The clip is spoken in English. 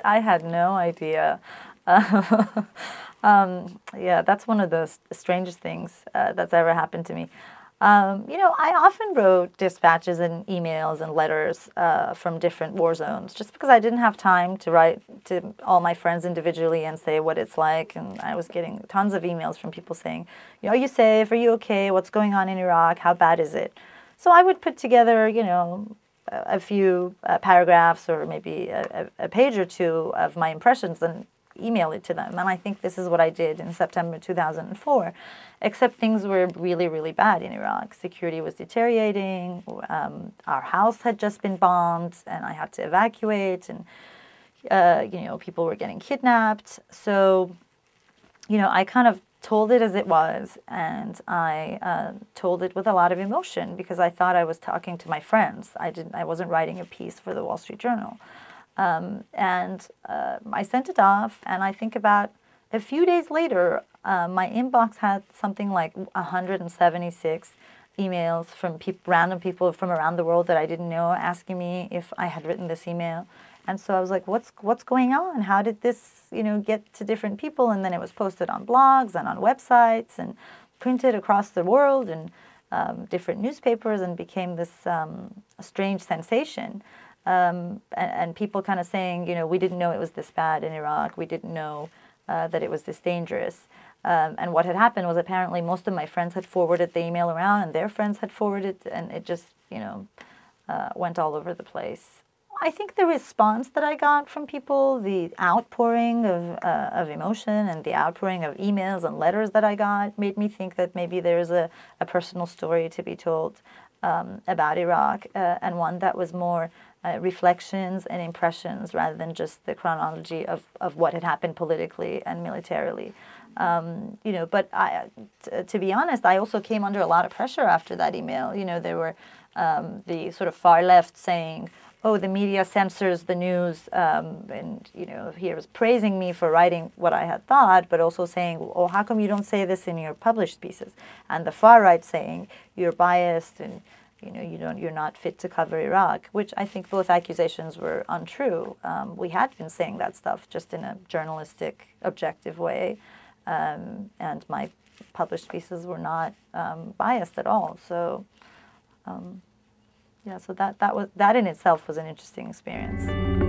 I had no idea. Yeah, that's one of the strangest things that's ever happened to me. I often wrote dispatches and emails and letters from different war zones just because I didn't have time to write to all my friends individually and say what it's like. And I was getting tons of emails from people saying, are you safe? Are you okay? What's going on in Iraq? How bad is it? So I would put together, a few paragraphs or maybe a page or two of my impressions and email it to them. And I think this is what I did in September 2004, except things were really, really bad in Iraq. Security was deteriorating. Our house had just been bombed and I had to evacuate, and, people were getting kidnapped. So, I kind of told it as it was, and I told it with a lot of emotion because I thought I was talking to my friends. I wasn't writing a piece for the Wall Street Journal. I sent it off, and I think about a few days later, my inbox had something like 176 emails from random people from around the world that I didn't know asking me if I had written this email. And so I was like, what's going on? How did this, get to different people? And then it was posted on blogs and on websites and printed across the world and different newspapers, and became this strange sensation. And people kind of saying, we didn't know it was this bad in Iraq. We didn't know that it was this dangerous. And what had happened was apparently most of my friends had forwarded the email around, and their friends had forwarded, and it just, went all over the place. I think the response that I got from people, the outpouring of emotion and the outpouring of emails and letters that I got, made me think that maybe there's a personal story to be told about Iraq, and one that was more reflections and impressions rather than just the chronology of what had happened politically and militarily. But to be honest, I also came under a lot of pressure after that email. There were the sort of far left saying, oh, the media censors the news, and, he was praising me for writing what I had thought, but also saying, oh, how come you don't say this in your published pieces? And the far right saying, you're biased and, you're not fit to cover Iraq, which I think both accusations were untrue. We had been saying that stuff just in a journalistic, objective way, and my published pieces were not biased at all. So, yeah, so that in itself was an interesting experience.